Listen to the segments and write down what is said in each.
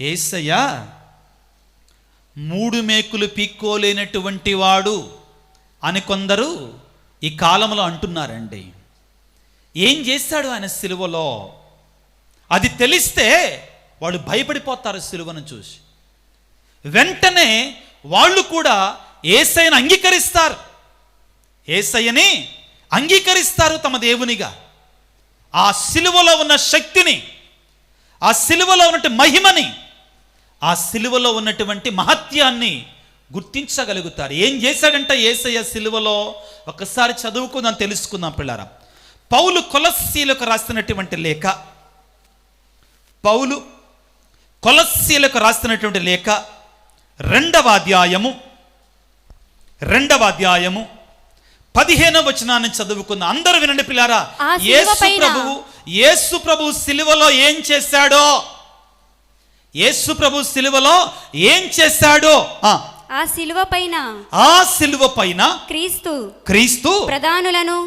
యేసయ్య మూడు మేకులు పీక్కోలేనటువంటి వాడు అని కొందరు ఈ కాలంలో అంటున్నారండి. ఏం చేశాడు ఆయన సిలువలో? అది తెలిస్తే వాళ్ళు భయపడిపోతారు సిలువను చూసి. వెంటనే వాళ్ళు కూడా యేసయ్యను అంగీకరిస్తారు, యేసయ్యని అంగీకరిస్తారు తమ దేవునిగా. ఆ సిలువలో ఉన్న శక్తిని, ఆ సిలువలో ఉన్నటువంటి మహిమని, ఆ సిలువలో ఉన్నటువంటి మహత్యాన్ని గుర్తించగలుగుతారు. ఏం చేశాడంట యేసయ్య సిలువలో? ఒకసారి చదువుకుందాం, తెలుసుకుందాం పిల్లారా. పౌలు కొలస్సీలకు రాస్తున్నటువంటి లేఖ, పౌలు కొలస్సీలకు రాస్తున్నటువంటి లేఖ 2వ అధ్యాయము 15వ వచనాన్ని చదువుకుందాం. అందరూ వినండి పిల్లారా. యేసు ప్రభువు సిలువలో ఏం చేశాడో, యేసు ప్రభు సిలువలో ఏం చేశాడో, ఆ సిలువ పైన క్రీస్తు ప్రధానులను,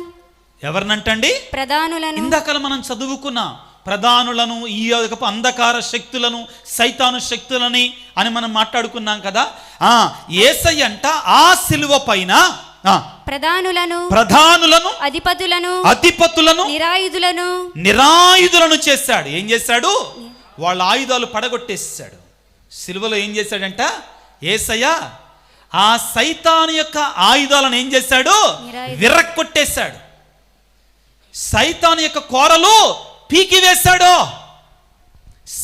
ఎవరినంటండి? ప్రధానులను. ఇందాక మనం చదువుకున్న ప్రధానులను, ఈ అంధకార శక్తులను, సైతాను శక్తులని అని మనం మాట్లాడుకున్నాం కదా. యేసయ్య అంట ఆ సిలువ పైన ప్రధానులను, అధిపతులను, నిరాయుధులను చేశాడు. ఏం చేశాడు? వాళ్ళ ఆయుధాలు పడగొట్టేసాడు. సిలువలో ఏం చేశాడంట యేసయ్య? ఆ సైతాను యొక్క ఆయుధాలను ఏం చేశాడు? విరక్కొట్టేశాడు. సైతాను యొక్క కోరలు పీకివేశాడు.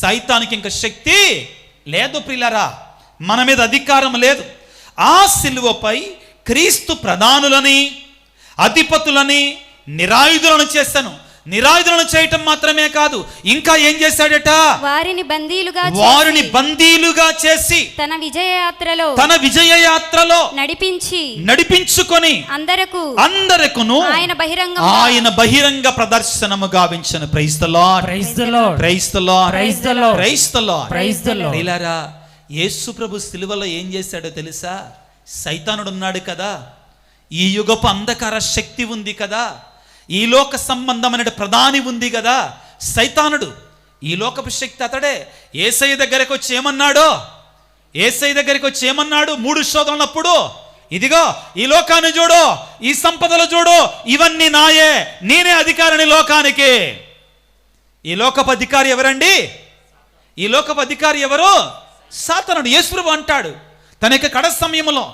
సైతానికి ఇంకా శక్తి లేదు ప్రియులారా, మన మీద అధికారం లేదు. ఆ సిలువపై క్రీస్తు ప్రధానులని, అధిపతులని, నిరాయుధులను చేశాను. నిరాయుధులను చేయటం మాత్రమే కాదు, ఇంకా ఏం చేశాడట? వారిని బందీలుగా చేసి తన విజయయాత్రలో నడిపించుకొని అందరకును ఆయన బహిరంగ ప్రదర్శనము గావించను. Praise the lord, praise the lord, praise the lord, praise the lord, praise the lord, praise the Lord. ప్రియులారా, యేసు ప్రభు సిలువలో ఏం చేశాడో తెలుసా? సైతానుడు ఉన్నాడు కదా, ఈ యుగపు అంధకార శక్తి ఉంది కదా, ఈ లోక సంబంధమైన ప్రధాని ఉంది కదా సైతానుడు, ఈ లోకపు శక్తి అతడే. యేసయ్య దగ్గరికి వచ్చి ఏమన్నాడు? 3 శోధనలప్పుడు, ఇదిగో ఈ లోకాన్ని చూడు, ఈ సంపదలు చూడు, ఇవన్నీ నాయే, నేనే అధికారిని లోకానికి. ఈ లోకపు అధికారి ఎవరండి? ఈ లోకపు అధికారి ఎవరు? సాతానుడు. యేసు ప్రభు అంటాడు తన యొక్క కడ సమయంలో,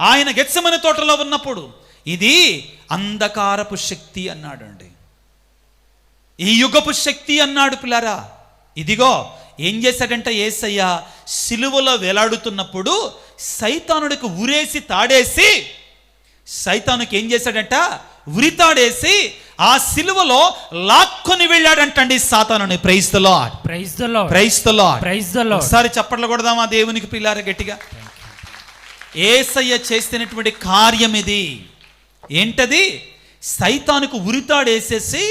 ఆయన గెత్సెమనే తోటలో ఉన్నప్పుడు, ఇది అంధకారపు శక్తి అన్నాడు అండి, ఈ యుగపు శక్తి అన్నాడు పిల్లారా. ఇదిగో ఏం చేశాడంట యేసయ్య? సిలువలో వేలాడుతున్నప్పుడు సైతానుడికి ఉరేసి తాడేసి, సైతానుకి ఏం చేశాడంట? ఉరితాడేసి ఆ సిలువలో లాక్కొని వెళ్ళాడంటండి సాతానుని. Praise the lord, praise the lord, praise the lord, praise the lord. ఒకసారి చప్పట్లు కొడదామా దేవునికి పిల్లారా గట్టిగా? యేసయ్య చేసినటువంటి కార్యం ఇది. ఏంటది? సైతానుకు ఉరితాడేసేసి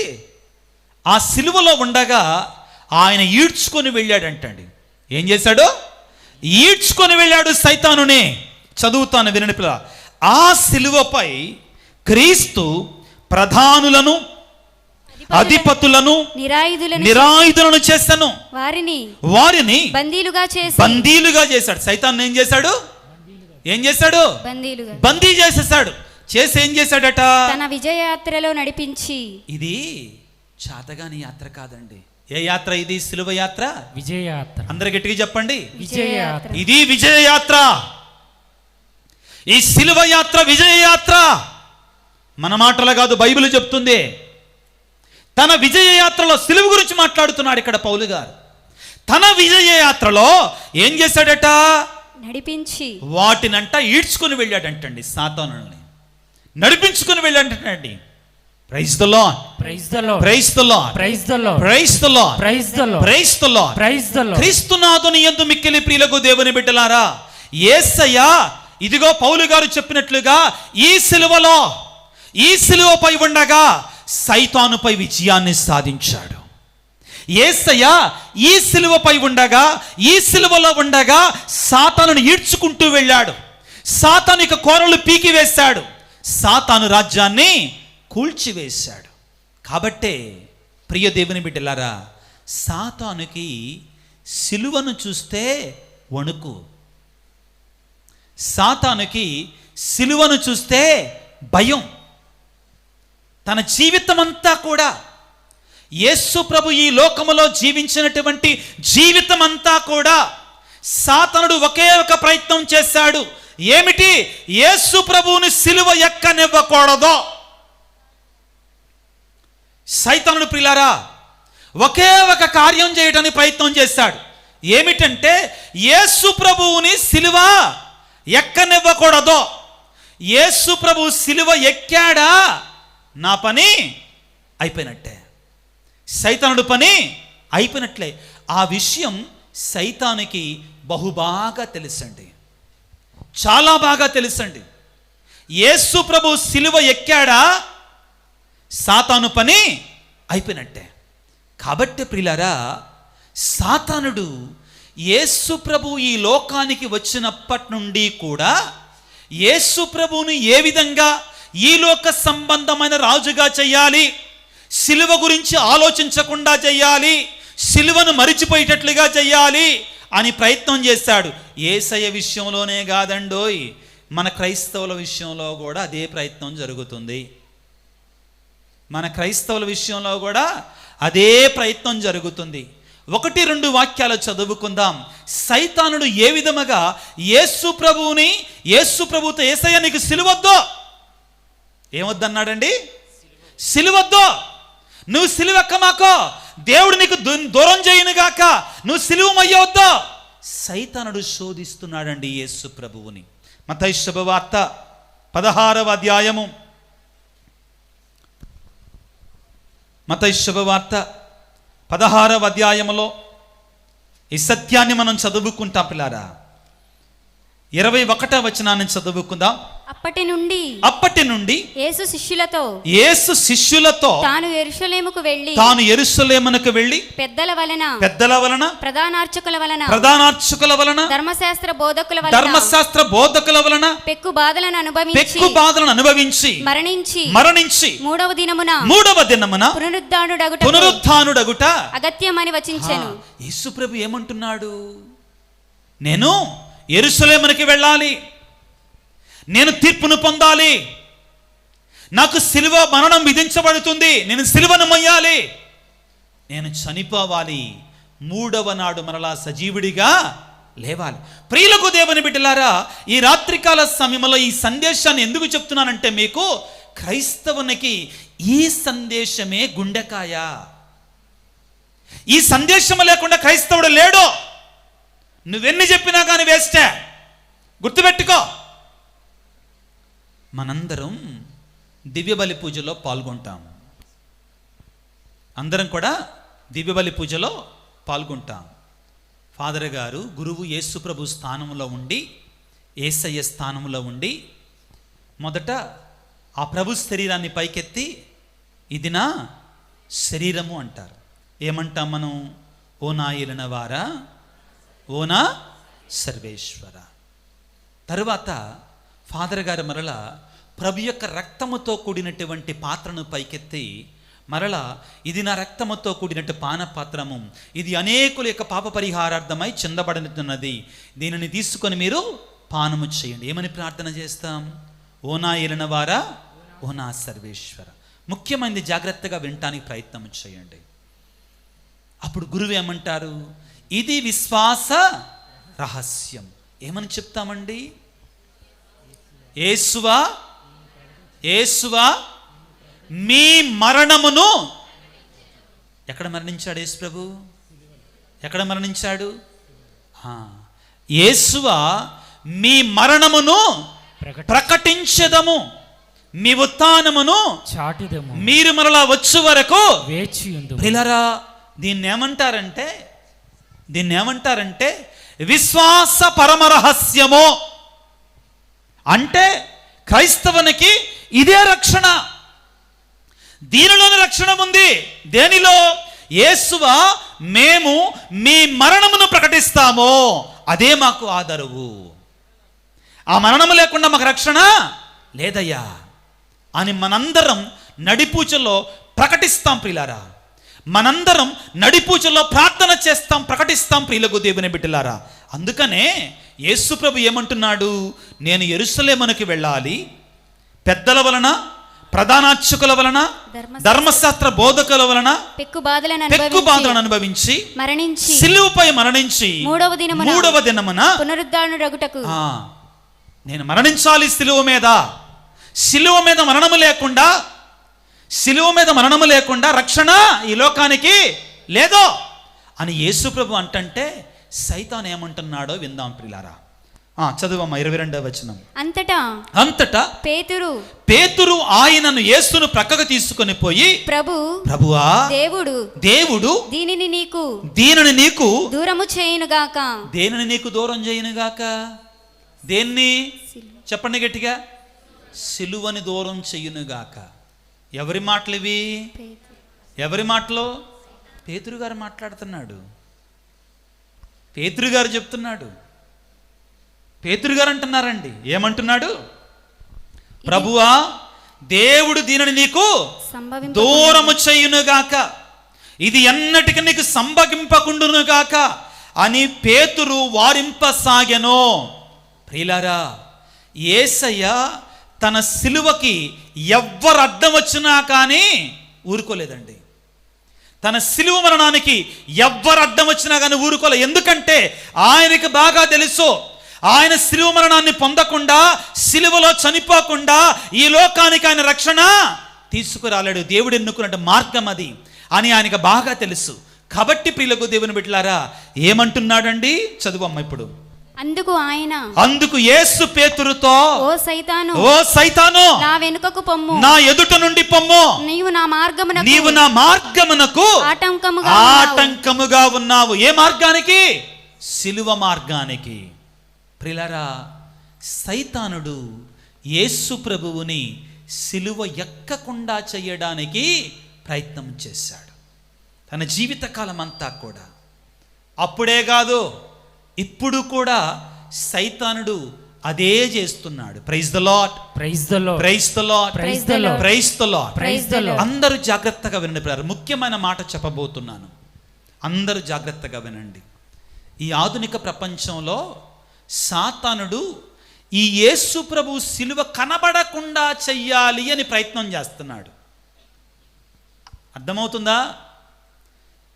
ఆ సిలువలో ఉండగా ఆయన ఈడ్చుకొని వెళ్ళాడంటండి. ఏం చేశాడు? ఈడ్చుకొని వెళ్ళాడు సైతానుని. చదువుతాను వినండి పిల్ల. ఆ సిలువపై క్రీస్తు ప్రధానులను, అధిపతులను, నిరాయుధులను చేశాను. వారిని బందీలుగా చేశాడు. సైతాను ఏం చేశాడు? బందీ చేసేసాడు. చేసి ఏం చేశాడట? తన విజయయాత్రలో నడిపించి. ఇది చాతగాని యాత్ర కాదండి. ఏ యాత్ర ఇది? సిలువ యాత్ర, విజయయాత్ర. అందరు గట్టిగా చెప్పండి, విజయయాత్ర. ఇది విజయయాత్ర. ఈ సిలువ యాత్ర విజయయాత్ర. మన మాటలు కాదు, బైబిల్ చెప్తుంది. తన విజయయాత్రలో సిలువ గురించి మాట్లాడుతున్నాడు ఇక్కడ పౌలు గారు. తన విజయయాత్రలో ఏం చేశాడట? నడిపించి వాటినంట ఈడ్చుకొని వెళ్ళాడంటండి. సాతానుల్ని నడిపించుకొని వెళ్ళాడంటండి. Praise the lord, praise the lord, praise the lord, praise the lord, praise the lord, praise the lord, praise the lord, praise the Lord. క్రీస్తునాథుని యందు మిక్కిలి ప్రియులకు దేవుని బిడ్డలారా, యేసయ్య ఇదిగో పౌలు గారు చెప్పినట్లుగా ఈ సిలువపై ఉండగా సైతానుపై విజయాన్ని సాధించాడు. యేసయ్య ఈ సిలువపై ఉండగా, ఈ సిలువలో ఉండగా సాతానును ఈడ్చుకుంటూ వెళ్ళాడు. సాతాను కోరలు పీకివేశాడు. సాతాను రాజ్యాన్ని కూల్చివేశాడు. కాబట్టే ప్రియ దేవుని బిడ్డలారా, సాతానుకి సిలువను చూస్తే వణుకు. సాతానుకి సిలువను చూస్తే భయం. తన జీవితమంతా కూడా యేసు ప్రభు ఈ లోకములో జీవించినటువంటి జీవితమంతా కూడా సాతానుడు ఒకే ఒక ప్రయత్నం చేశాడు. ఏమిటి? యేసు ప్రభువుని సిలువ ఎక్కనివ్వకూడదు. సైతానుడు ప్రియులారా ఒకే ఒక కార్యం చేయడానికి ప్రయత్నం చేశాడు. ఏమిటంటే యేసు ప్రభువుని సిలువ ఎక్కనివ్వకూడదు. యేసు ప్రభు సిలువ ఎక్కాడా నా పని అయిపోయినట్టే, సైతానుడు పని అయిపోయినట్లే. ఆ విషయం సైతానికి బహుబాగా తెలుసండి, చాలా బాగా తెలుసండి. యేసు ప్రభు సిలువ ఎక్కాడా సాతాను పని అయిపోయినట్టే. కాబట్టి ప్రియులారా, సాతానుడు యేసు ప్రభు ఈ లోకానికి వచ్చినప్పటి నుండి కూడా యేసు ప్రభువుని ఏ విధంగా ఈ లోక సంబంధమైన రాజుగా చేయాలి, సిలువ గురించి ఆలోచించకుండా చేయాలి, సిలువను మరిచిపోయేటట్లుగా చేయాలి అని ప్రయత్నం చేశాడు. యేసయ్య విషయంలోనే కాదండోయ్, మన క్రైస్తవుల విషయంలో కూడా అదే ప్రయత్నం జరుగుతుంది. మన క్రైస్తవుల విషయంలో కూడా అదే ప్రయత్నం జరుగుతుంది. 1-2 వాక్యాలు చదువుకుందాం. సైతానుడు ఏ విధముగా యేసు ప్రభువుతో యేసయ్య నీకు సిలువద్దో, ఏమొద్దన్నాడండి? సిలువద్దో, నువ్వు సిలువెక్కమాకో, దేవుడు నీకు దూరం చేయనుగాక, నువ్వు సిలువమయ్యవద్దో. సైతానుడు శోధిస్తున్నాడండి యేసు ప్రభువుని. మత్తయి శుభవార్త 16వ అధ్యాయము, మత్తయి శుభవార్త 16వ అధ్యాయములో ఈ సత్యాన్ని మనం చదువుకుంటాం పిల్లారా. 21వ వచనాన్ని చదువుకుందాం. అప్పటి నుండి యేసు శిష్యులతో తాను యెరూషలేముకు వెళ్ళి పెద్దల వలన ప్రధానార్చకుల వలన ధర్మశాస్త్ర బోధకుల వలన పెక్కు బాధలను అనుభవించి మరణించి మూడవ దినమున పునరుద్ధానుడగుట అగత్యమని వచించెను. యేసు ప్రభు ఏమంటున్నాడు? నేను యెరూషలేమునికి వెళ్ళాలి, నేను తీర్పును పొందాలి, నాకు సిలువ మరణం విధించబడుతుంది, నేను సిలువను మొయ్యాలి, నేను చనిపోవాలి, 3వ నాడు మరలా సజీవుడిగా లేవాలి. ప్రియులకు దేవుని బిడ్డలారా, ఈ రాత్రికాల సమయంలో ఈ సందేశాన్ని ఎందుకు చెప్తున్నానంటే, మీకు క్రైస్తవునికి ఈ సందేశమే గుండెకాయ. ఈ సందేశం లేకుండా క్రైస్తవుడు లేడు. నువ్వెన్ని చెప్పినా కానీ వేస్టే. గుర్తుపెట్టుకో, మనందరం దివ్యబలి పూజలో పాల్గొంటాము. అందరం కూడా దివ్యబలి పూజలో పాల్గొంటాం. ఫాదర్ గారు గురువు యేసు ప్రభు స్థానంలో ఉండి, యేసయ్య స్థానంలో ఉండి మొదట ఆ ప్రభు శరీరాన్ని పైకెత్తి ఇది నా శరీరము అంటారు. ఏమంటాం మనం? ఓ నా ఏలినవారా, ఓ నా సర్వేశ్వర. తరువాత ఫాదర్ గారు మరలా ప్రభు యొక్క రక్తముతో కూడినటువంటి పాత్రను పైకెత్తి మరలా ఇది నా రక్తముతో కూడినట్టు పానపాత్రము, ఇది అనేకుల యొక్క పాప పరిహారార్థమై చెందబడుతున్నది, దీనిని తీసుకొని మీరు పానము చేయండి. ఏమని ప్రార్థన చేస్తాం? ఓ నా ఏలినవారా, ఓ నా సర్వేశ్వర. ముఖ్యమైనది జాగ్రత్తగా వినటానికి ప్రయత్నం చేయండి. అప్పుడు గురువు ఏమంటారు? ఇది విశ్వాస రహస్యం. ఏమని చెప్తామండి? యేసువా మీ మరణమును, ఎక్కడ మరణించాడు యేసు ప్రభు? ఎక్కడ మరణించాడు? యేసువా మీ మరణమును ప్రకటించెదము, మీ ఉత్థానమును చాటిదము, మీరు మరలా వచ్చు వరకు వేచియుందుము. ప్రియులారా, దీన్ని ఏమంటారంటే విశ్వాస పరమరహస్యము. అంటే క్రైస్తవునికి ఇదే రక్షణ. దీనిలోని రక్షణ ఉంది. దేనిలో? యేసువా మేము మీ మరణమును ప్రకటిస్తామో అదే మాకు ఆదరువు. ఆ మరణము లేకుండా మాకు రక్షణ లేదయ్యా అని మనందరం నడిపూచలో ప్రకటిస్తాం. ప్రియులారా, మనందరం నడిపూజలో ప్రార్థన చేస్తాం, ప్రకటిస్తాం ప్రియులకు దేవుని బిడ్డలారా. అందుకనే యేసు ప్రభు ఏమంటున్నాడు, నేను యెరూషలేమునకు వెళ్ళాలి, పెద్దల వలన, ప్రధానార్చకుల వలన, ధర్మశాస్త్ర బోధకుల వలన పెక్కుబాధలను అనుభవించి సిలువపై మరణించి మూడవ దినమున పునరుద్ధరణుడగుటకు. నేను మరణించాలి సిలువ మీద. సిలువ మీద మరణము లేకుండా రక్షణ ఈ లోకానికి లేదో అని యేసు ప్రభు అంటంటే సైతాన్ ఏమంటున్నాడో విందాం ప్రియులారా. చదువమ్మ 22వ వచనం. అంతటా పేతురు ఆయనను యేసును ప్రక్కకు తీసుకొని పోయి, ప్రభువా, దేవుడు దీనిని నీకు దూరము చేయునుగాక. దేనిని నీకు దూరం చేయునుగాక? దేన్ని చెప్పండి గట్టిగా. సిలువని దూరం చెయ్యునుగాక. ఎవరి మాటలు ఇవి? ఎవరి మాటలు? పేతురు గారు మాట్లాడుతున్నాడు. పేతురు గారు చెప్తున్నాడు. పేతురు గారు అంటున్నారండి. ఏమంటున్నాడు? ప్రభువా, దేవుడు దీనిని నీకు దూరము చెయ్యునుగాక, ఇది ఎన్నటికి నీకు సంభవింపకుండునుగాక అని పేతురు వారింపసాగెను. ప్రియులారా, యేసయ్య తన సిలువకి ఎవ్వరు అడ్డం వచ్చినా కానీ ఊరుకోలేదండి. తన సిలువ మరణానికి ఎవ్వరు అడ్డం వచ్చినా కానీ ఊరుకోలే. ఎందుకంటే ఆయనకి బాగా తెలుసు, ఆయన సిలువ మరణాన్ని పొందకుండా, సిలువలో చనిపోకుండా ఈ లోకానికి ఆయన రక్షణ తీసుకురాలేడు. దేవుడు ఎన్నుకున్న మార్గం అది అని ఆయనకు బాగా తెలుసు. కాబట్టి ప్రియులకు దేవుని బిడ్డలారా ఏమంటున్నాడండి? చదువమ్మ ఇప్పుడు. అందుకు యేసు పేతురుతో, ఓ సైతాను, నా వెనుకకు పొమ్ము, నా ఎదుట నుండి పొమ్ము, నీవు నా మార్గమునకు ఆటంకముగా ఉన్నావు. ఏ మార్గానికి? సిలువ మార్గానికి. ప్రియులారా, సైతానుడు యేసు ప్రభువుని సిలువ ఎక్కకుండా చేయడానికి ప్రయత్నం చేశాడు తన జీవితకాలం అంతా కూడా. అప్పుడే కాదు, ఇప్పుడు కూడా సైతానుడు అదే చేస్తున్నాడు. Praise the lord, praise the lord, praise the lord, praise the lord, praise the lord, praise the lord. అందరూ జాగ్రత్తగా వినండి ప్రియులారా. ముఖ్యమైన మాట చెప్పబోతున్నాను, అందరూ జాగ్రత్తగా వినండి. ఈ ఆధునిక ప్రపంచంలో సాతానుడు ఈ యేసు ప్రభు సిలువ కనబడకుండా చెయ్యాలి అని ప్రయత్నం చేస్తున్నాడు. అర్థమవుతుందా?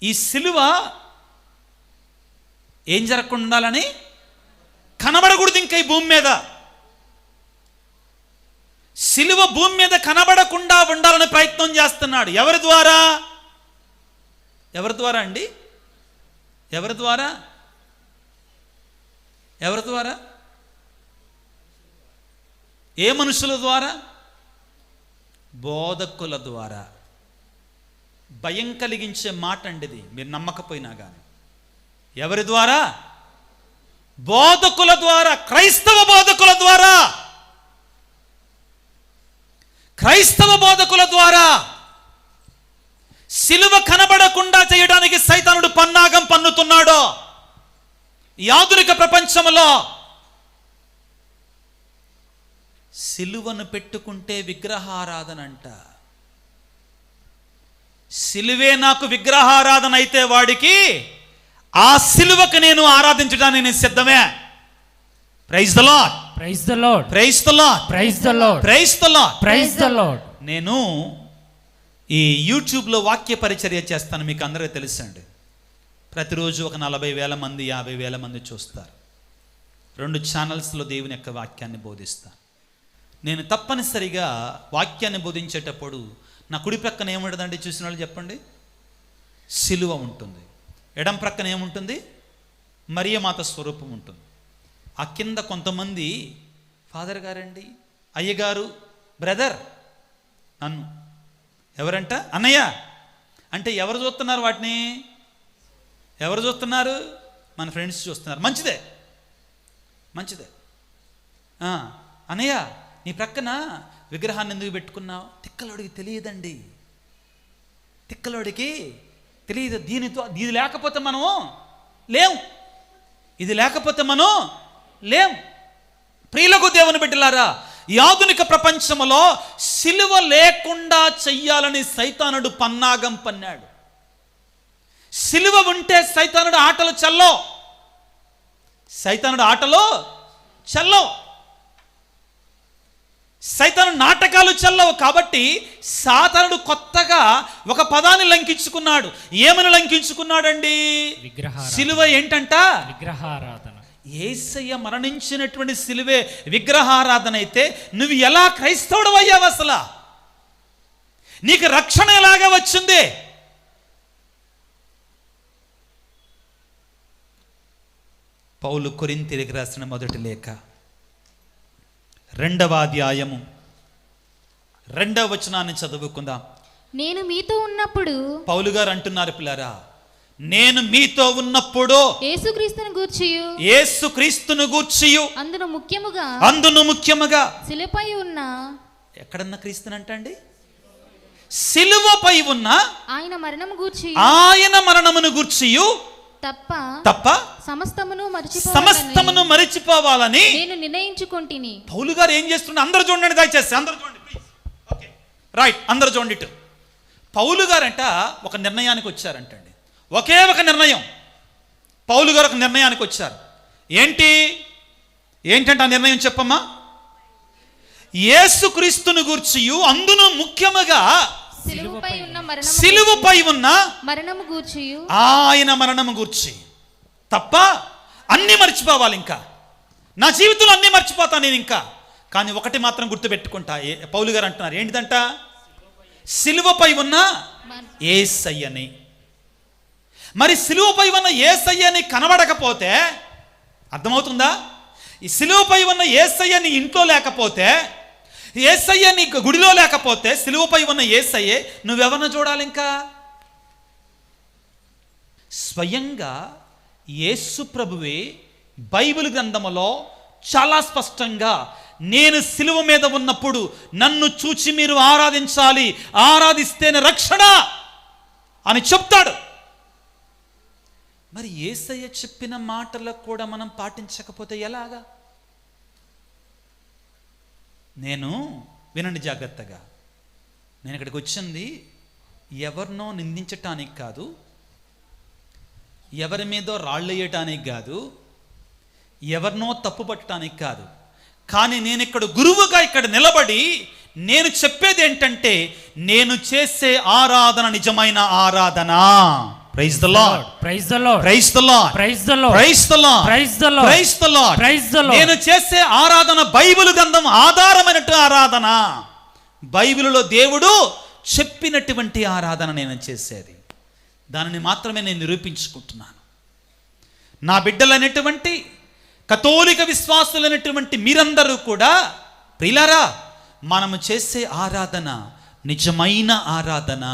ఈ సిలువ ఏం జరగకుండా ఉండాలని? కనబడకూడదు ఇంకా ఈ భూమి మీద. సిలువ భూమి మీద కనబడకుండా ఉండాలని ప్రయత్నం చేస్తున్నాడు. ఎవరి ద్వారా? ఎవరి ద్వారా అండి? ఎవరి ద్వారా? ఎవరి ద్వారా? ఏ మనుషుల ద్వారా? బోధకుల ద్వారా. భయం కలిగించే మాట అండి ఇది, మీరు నమ్మకపోయినా కానీ. ఎవరి ద్వారా? బోధకుల ద్వారా, క్రైస్తవ బోధకుల ద్వారా. క్రైస్తవ బోధకుల ద్వారా సిలువ కనబడకుండా చేయడానికి సైతానుడు పన్నాగం పన్నుతున్నాడు. ఈ ఆధునిక ప్రపంచంలో సిలువను పెట్టుకుంటే విగ్రహారాధన అంట. సిలువే నాకు విగ్రహారాధన అయితే వాడికి ఆ సిలువకు నేను ఆరాధించడానికి నేను సిద్ధమే. Praise the lord, praise the lord, praise the lord, praise the lord, praise the lord, praise the lord. నేను ఈ యూట్యూబ్లో వాక్య పరిచర్య చేస్తాను, మీకు అందరికీ తెలుసండి. ప్రతిరోజు ఒక 40,000 మంది 50,000 మంది చూస్తారు. 2 ఛానల్స్లో దేవుని యొక్క వాక్యాన్ని బోధిస్తాను. నేను తప్పనిసరిగా వాక్యాన్ని బోధించేటప్పుడు నా కుడి ప్రక్కన ఏముంటుందండి? చూసిన వాళ్ళు చెప్పండి. సిలువ ఉంటుంది. ఎడం ప్రక్కన ఏముంటుంది? మరియమాత స్వరూపం ఉంటుంది. ఆ కింద కొంతమంది ఫాదర్ గారండి, అయ్యగారు, బ్రదర్, నన్ను ఎవరంట? అన్నయ్య అంటే ఎవరు చూస్తున్నారు? వాటిని ఎవరు చూస్తున్నారు? మన ఫ్రెండ్స్ చూస్తున్నారు. మంచిదే, మంచిదే. అన్నయ్య నీ ప్రక్కన విగ్రహాన్ని ఎందుకు పెట్టుకున్నావు? తిక్కలోడికి తెలియదండి, తిక్కలోడికి తెలియదు. దీనితో ఇది లేకపోతే మనం లేం, ఇది లేకపోతే మనం లేం. ప్రియులకు దేవుని బిడ్డలారా, ఈ ఆధునిక ప్రపంచంలో సిలువ లేకుండా చెయ్యాలని సైతానుడు పన్నాగం పన్నాడు. సిలువ ఉంటే సైతానుడు ఆటలు చల్లో, సైతానుడు ఆటలో చల్లో, సైతాను నాటకాలు చల్లవు. కాబట్టి సాతానుడు కొత్తగా ఒక పదాన్ని లంకించుకున్నాడు. ఏమని లంకించుకున్నాడండి? సిలువ ఏంటంట? విగ్రహారాధన. యేసయ్య మరణించినటువంటి సిలువే విగ్రహారాధన అయితే నువ్వు ఎలా క్రైస్తవుడు అయ్యావు? అసలు నీకు రక్షణ ఎలాగా వచ్చింది? పౌలు కొరింథీయులకు రాసిన మొదటి లేఖ 2వ అధ్యాయము 2వ వచనాన్ని చదువుకుందాం. నేను మీతో ఉన్నప్పుడు, పౌలు గారు అంటున్నారు, పిల్లరా, నేను మీతో ఉన్నప్పుడు యేసుక్రీస్తును గూర్చియు అందును ముఖ్యముగా శిలువపై ఉన్న, ఎక్కడన్నా క్రీస్తునంటండి, సిలువపై ఉన్న ఆయన మరణమును గూర్చియు తప్ప సమస్తమును మరిచిపోవాలని నేను నిర్ణయించుకొంటిని. పౌలు గారు ఏం చేస్తున్నారు? అందరూ చూడండి, దయచేసి అందరూ చూడండి, ప్లీజ్. ఓకే, రైట్, అందరూ చూడండి. ఇటు పౌలు గారంట ఒక నిర్ణయానికి వచ్చారంటండి. ఒకే ఒక నిర్ణయం. పౌలు గారు ఒక నిర్ణయానికి వచ్చారు. ఏంటంటే ఆ నిర్ణయం చెప్పమ్మా? యేసుక్రీస్తును గూర్చియు అందును ముఖ్యముగా సిలువపై ఉన్న మరణము గూర్చియు ఆయన మరణము గూర్చి తప్ప అన్ని మర్చిపోవాలి. ఇంకా నా జీవితంలో అన్ని మర్చిపోతాను నేను ఇంకా, కానీ ఒకటి మాత్రం గుర్తుపెట్టుకుంటా. పౌలు గారు అంటున్నారు, ఏంటిదంట? సిలువపై ఉన్న యేసయ్యని. మరి సిలువపై ఉన్న యేసయ్యని కనబడకపోతే అర్థమవుతుందా? ఈ సిలువపై ఉన్న యేసయ్య నీ ఇంట్లో లేకపోతే, యేసయ్య నీ గుడిలో లేకపోతే, సిలువపై ఉన్న యేసయ్యే నువ్వెవరిని చూడాలి? ఇంకా స్వయంగా యేసు ప్రభువే బైబిల్ గ్రంథములో చాలా స్పష్టంగా, నేను సిలువ మీద ఉన్నప్పుడు నన్ను చూచి మీరు ఆరాధించాలి, ఆరాధిస్తేనే రక్షణ అని చెప్తాడు. మరి యేసయ్య చెప్పిన మాటలకు కూడా మనం పాటించకపోతే ఎలాగా? నేను వినండి జాగ్రత్తగా, నేను ఇక్కడికి వచ్చింది ఎవరినో నిందించటానికి కాదు, ఎవరి మీదో రాళ్ళు వేయటానికి కాదు, ఎవరినో తప్పు పట్టడానికి కాదు. కానీ నేను ఇక్కడ గురువుగా ఇక్కడ నిలబడి నేను చెప్పేది ఏంటంటే, నేను చేసే ఆరాధన నిజమైన ఆరాధన. Praise the lord, praise the lord, praise the lord, praise the lord, praise the lord, praise the lord, praise the lord, praise the lord. నేను చేసే ఆరాధన బైబిల్ గ్రంథం ఆధారమైనట్టు ఆరాధన. బైబిలులో దేవుడు చెప్పినటువంటి ఆరాధన నేను చేసేది. దానిని మాత్రమే నేను నిరూపించుకుంటున్నాను. నా బిడ్డలైనటువంటి కథోలిక విశ్వాసులైనటువంటి మీరందరూ కూడా ప్రియులారా, మనము చేసే ఆరాధన నిజమైన ఆరాధన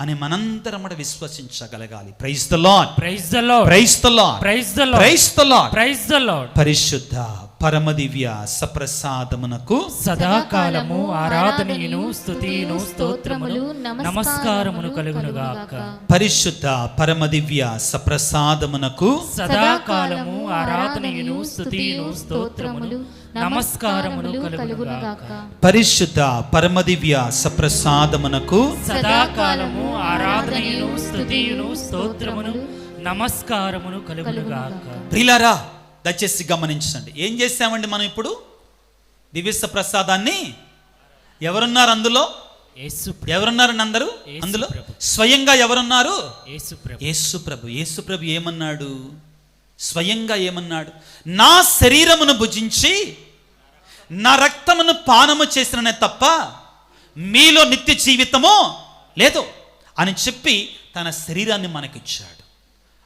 అని మనందరం విశ్వసించగలగాలి. Praise the lord, praise the lord, praise the lord, praise the lord, praise the lord, praise the Lord. పరిశుద్ధ పరమదివ్య సప్రసాదమునకు సదాకాలము ఆరాధనయును స్తుతియును స్తోత్రములు నమస్కారమును కలుగును గాక. పరిశుద్ధ పరమదివ్య సప్రసాదమునకు సదాకాలము ఆరాధనయును స్తుతియును స్తోత్రములు నమస్కారమును కలుగును గాక. పరిశుద్ధ పరమదివ్య సప్రసాదమునకు సదాకాలము ఆరాధనయును స్తుతియును స్తోత్రములు నమస్కారమును కలుగును గాక. ప్రియులారా, దయచేసి గమనించండి. ఏం చేశామండి మనం ఇప్పుడు? దివ్య ప్రసాదాన్ని ఎవరున్నారు అందులో? ఎవరున్నారు అందరూ అందులో? స్వయంగా ఎవరున్నారు? యేసు ప్రభు. యేసు ప్రభు ఏమన్నాడు? స్వయంగా ఏమన్నాడు? నా శరీరమును భుజించి నా రక్తమును పానము చేసిననే తప్ప మీలో నిత్య జీవితము లేదు అని చెప్పి తన శరీరాన్ని మనకిచ్చాడు.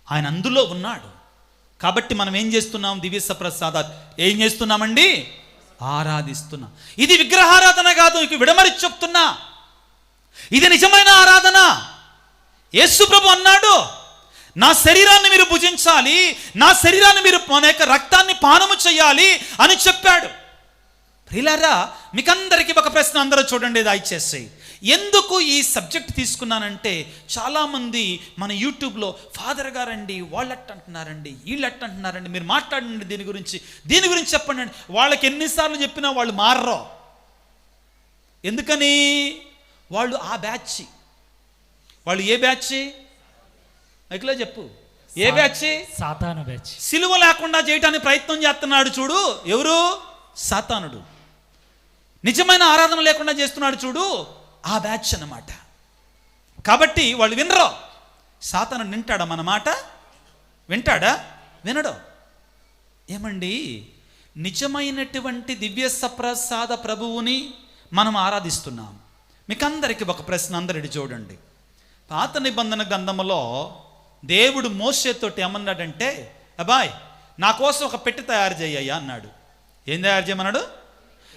ఆయన అందులో ఉన్నాడు. కాబట్టి మనం ఏం చేస్తున్నాం? దివ్య ప్రసాదాలు ఏం చేస్తున్నామండి? ఆరాధిస్తున్నాం. ఇది విగ్రహారాధన కాదు, ఇక విడమరి చెప్తున్నా, ఇది నిజమైన ఆరాధన. యేసు ప్రభు అన్నాడు, నా శరీరాన్ని మీరు భుజించాలి, నా శరీరాన్ని మీరు మన యొక్క రక్తాన్ని పానము చేయాలి అని చెప్పాడు. ప్రియులారా, మీకందరికీ ఒక ప్రశ్న, అందరూ చూడండి దయచేసి. ఎందుకు ఈ సబ్జెక్ట్ తీసుకున్నానంటే, చాలామంది మన యూట్యూబ్లో ఫాదర్ గారండి వాళ్ళట్ట అంటున్నారండి, వీళ్ళట్ట అంటున్నారండి, మీరు మాట్లాడండి దీని గురించి చెప్పండి అండి. వాళ్ళకి ఎన్నిసార్లు చెప్పినా వాళ్ళు మారరు. ఎందుకని? వాళ్ళు ఆ బ్యాచ్. వాళ్ళు ఏ బ్యాచ్? మైక్లో చెప్పు, ఏ బ్యాచ్? సాతాను బ్యాచ్. సిలువ లేకుండా చేయడానికి ప్రయత్నం చేస్తున్నాడు చూడు, ఎవరు? సాతానుడు. నిజమైన ఆరాధన లేకుండా చేస్తున్నాడు చూడు, ఆ బ్యాచ్ అన్నమాట. కాబట్టి వాళ్ళు వినరు. సాతాను వింటాడా మన మాట? వింటాడా? వినడు. ఏమండి, నిజమైనటువంటి దివ్య సప్రసాద ప్రభువుని మనం ఆరాధిస్తున్నాం. మీకు అందరికీ ఒక ప్రశ్న, అందరిది చూడండి. పాత నిబంధన గ్రంథములో దేవుడు మోషేతోటి ఏమన్నాడంటే, అబ్బాయ్ నా కోసం ఒక పెట్టె తయారు చేయ్యా అన్నాడు. ఏం తయారు చేయమన్నాడు?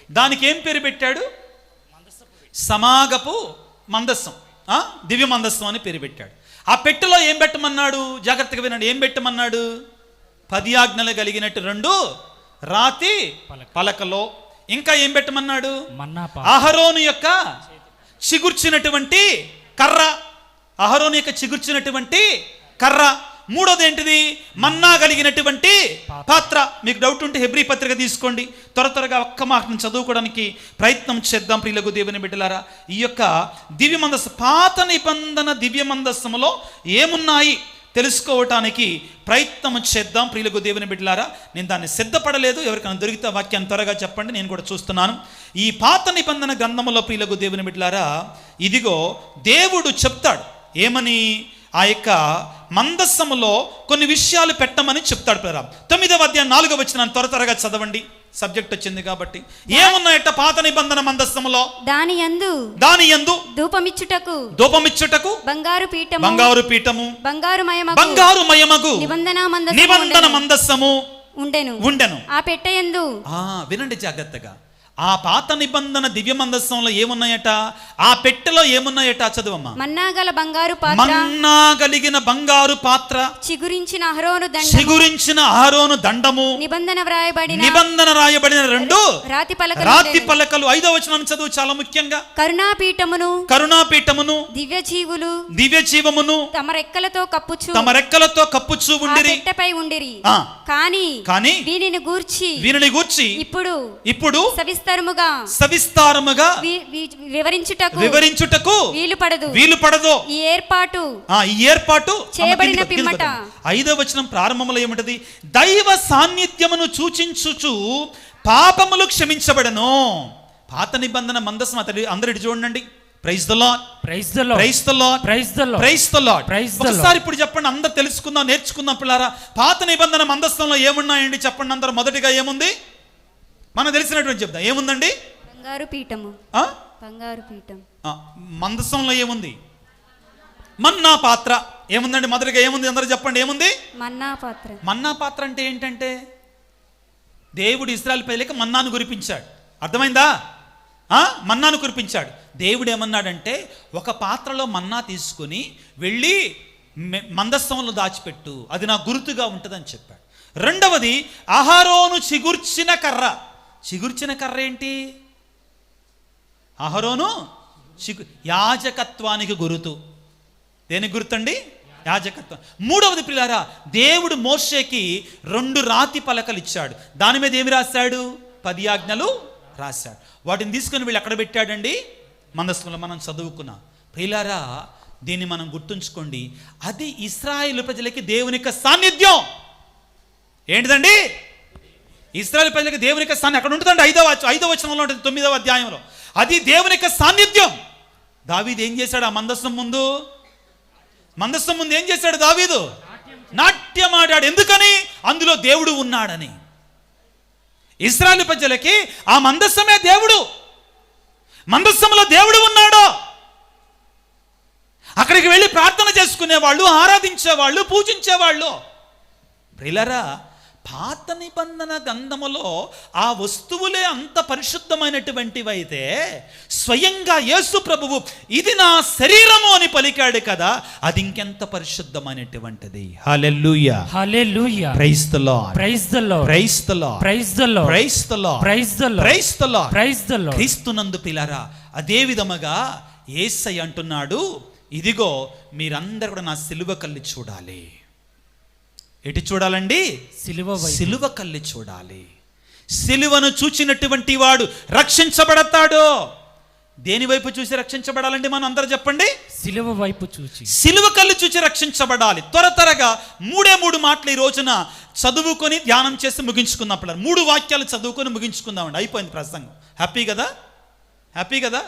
దానికి ఏం పేరు పెట్టాడు? సమాగపు మందస్సం, దివ్య మందస్సం అని పేరు పెట్టాడు. ఆ పెట్టెలో ఏం పెట్టమన్నాడు? జాగ్రత్తగా వినండి, ఏం పెట్టమన్నాడు? 10 ఆజ్ఞలు కలిగినట్టు 2 రాతి పలకలో. ఇంకా ఏం పెట్టమన్నాడు? అహరోను యొక్క చిగుర్చినటువంటి కర్ర, అహరోను యొక్క చిగుర్చినటువంటి కర్ర. మూడోది ఏంటిది? మన్నా కలిగినటువంటి పాత్ర. మీకు డౌట్ ఉంటే హెబ్రీ పత్రిక తీసుకోండి, త్వరగా ఒక్క మాటను చదువుకోవడానికి ప్రయత్నం చేద్దాం ప్రియులకు దేవుని బిడ్డలారా. ఈ యొక్క దివ్య మందస్సు, పాత నిబంధన దివ్య మందస్సులో ఏమున్నాయి తెలుసుకోవటానికి ప్రయత్నం చేద్దాం ప్రియులకు దేవుని బిడ్డలారా. నేను దాన్ని సిద్ధపడలేదు, ఎవరికైనా దొరికితే వాక్యాన్ని త్వరగా చెప్పండి, నేను కూడా చూస్తున్నాను. ఈ పాత నిబంధన గ్రంథములో ప్రియులకు దేవుని బిడ్డలారా, ఇదిగో దేవుడు చెప్తాడు ఏమని? ఆ యొక్క మందస్సములో కొన్ని విషయాలు పెట్టమని చెప్తాడు. 9వ అధ్యాయం 4వ వచనం త్వరగా చదవండి, సబ్జెక్ట్ వచ్చింది కాబట్టి. ఏమున్నాయట పాత నిబంధన మందస్సములో? దాని యందు ధూపమిచ్చుటకు బంగారు పీఠము బంగారుమయమగు నిబంధన మందస్సము ఉండెను. ఆ పెట్టెయందు, వినండి జాగ్రత్తగా, ఆ పాత నిబంధన దివ్య మందస్సంలో ఏమున్నాయట? ఆ పెట్టెలో ఏమున్నాయట? చదువమ్మా. మన్నా కలిగిన బంగారు పాత్ర, చిగురించిన అహరోను దండము, నిబంధన రాయబడిన 2 రాతి పలకలు. 5వ వచనం చదువు, చాలా ముఖ్యంగా. కరుణాపీఠమును దివ్యజీవమును తమ రెక్కలతో కప్పుచు ఉండిరి. కానీ వీనిని గూర్చి ఇప్పుడు సవిస్తారముగా వివరించుటకు వీలు పడదు. ఈ ఏర్పాటు చేయబడిన పిమ్మట 5వ వచనం ప్రారంభంలో ఏమిటది? దైవ సాన్నిధ్యమును సూచించుచు పాపములు క్షమించబడను. పాత నిబంధన మందసం అందరి చూడండి. Praise the lord, praise the lord, praise the lord, praise the lord, praise the lord. Praise the lord. ఒకసారి ఇప్పుడు చెప్పండి, అందరూ తెలుసుకుందాం, నేర్చుకుందాం పిల్లారా. పాత నిబంధన మందస్సంలో ఏమున్నాయండి చెప్పండి అందరూ. మొదటిగా ఏముంది? మనం తెలిసినటువంటి చెప్తాం. ఏముందండి? బంగారు పీఠం. మందస్సంలో ఏముంది? మన్నా పాత్ర. ఏముందండి? మొదటిగా ఏముంది? అందరూ చెప్పండి, ఏముంది? మన్నా పాత్ర అంటే ఏంటంటే, దేవుడు ఇశ్రాయేలు ప్రజలకు మన్నాను కురిపించాడు. అర్థమైందా? మన్నాను కురిపించాడు. దేవుడు ఏమన్నాడంటే, ఒక పాత్రలో మన్నా తీసుకుని వెళ్ళి మందస్సంలో దాచిపెట్టు, అది నా గుర్తుగా ఉంటుందని చెప్పాడు. రెండవది అహరోను చిగుర్చిన కర్ర. చిగుర్చిన కర్ర ఏంటి? అహరోను యాజకత్వానికి గుర్తు. దేనికి గుర్తండి? యాజకత్వం. మూడవది పిల్లారా, దేవుడు మోషేకి 2 రాతి పలకలు ఇచ్చాడు. దాని మీద ఏమి రాశాడు? 10 ఆజ్ఞలు రాశాడు. వాటిని తీసుకుని వీళ్ళు ఎక్కడ పెట్టాడండి? మందస్సంలో. మనం చదువుకున్నాం పిల్లారా. దీన్ని మనం గుర్తుంచుకోండి, అది ఇశ్రాయేలు ప్రజలకి దేవుని యొక్క సాన్నిధ్యం. ఏంటిదండి? ఇశ్రాయేలు ప్రజలకి దేవుని యొక్క సాన్నిధ్యం అక్కడ ఉంటుందండి. 5వ వచనంలో ఉంటుంది, 9వ అధ్యాయంలో. అది దేవుని యొక్క సాన్నిధ్యం. దావీదు ఏం చేశాడు? ఆ మందస్సం ముందు ఏం చేశాడు? దావీదు నాట్యం ఆడాడు. ఎందుకని? అందులో దేవుడు ఉన్నాడని. ఇశ్రాయేలు ప్రజలకి ఆ మందస్సమే దేవుడు. మందస్సంలో దేవుడు ఉన్నాడు. అక్కడికి వెళ్ళి ప్రార్థన చేసుకునేవాళ్ళు, ఆరాధించేవాళ్ళు, పూజించేవాళ్ళు. ప్రియులారా, పాత నిబంధన గ్రంథములో ఆ వస్తువులే అంత పరిశుద్ధమైనటువంటివైతే, స్వయంగా యేసు ప్రభువు ఇది నా శరీరము అని పలికాడు కదా, అది ఇంకెంత పరిశుద్ధమైనటువంటిది. Hallelujah, hallelujah, praise the lord, praise the lord, praise the lord, praise the lord, praise the lord, praise the lord, praise the lord, praise the Lord. క్రీస్తునందు పిల్లరా, అదే విధముగా యేసయ్య అంటున్నాడు, ఇదిగో మీరందరూ కూడా నా సిలువ కల్లి చూడాలి. ఎటు చూడాలండి? సిలువ కల్లి చూడాలి. సిలువను చూచినటువంటి వాడు రక్షించబడతాడు. దేని వైపు చూసి రక్షించబడాలండి మనం అందరూ చెప్పండి? సిలువ వైపు చూచి. సిలువ కళ్ళు చూచి రక్షించబడాలి. త్వరగా 3 మాటలు ఈ రోజున చదువుకొని ధ్యానం చేసి ముగించుకుందాం పిల్లలు. 3 వాక్యాలు చదువుకొని ముగించుకుందామండి. అయిపోయింది ప్రసంగం. హ్యాపీ కదా? హ్యాపీ కదా?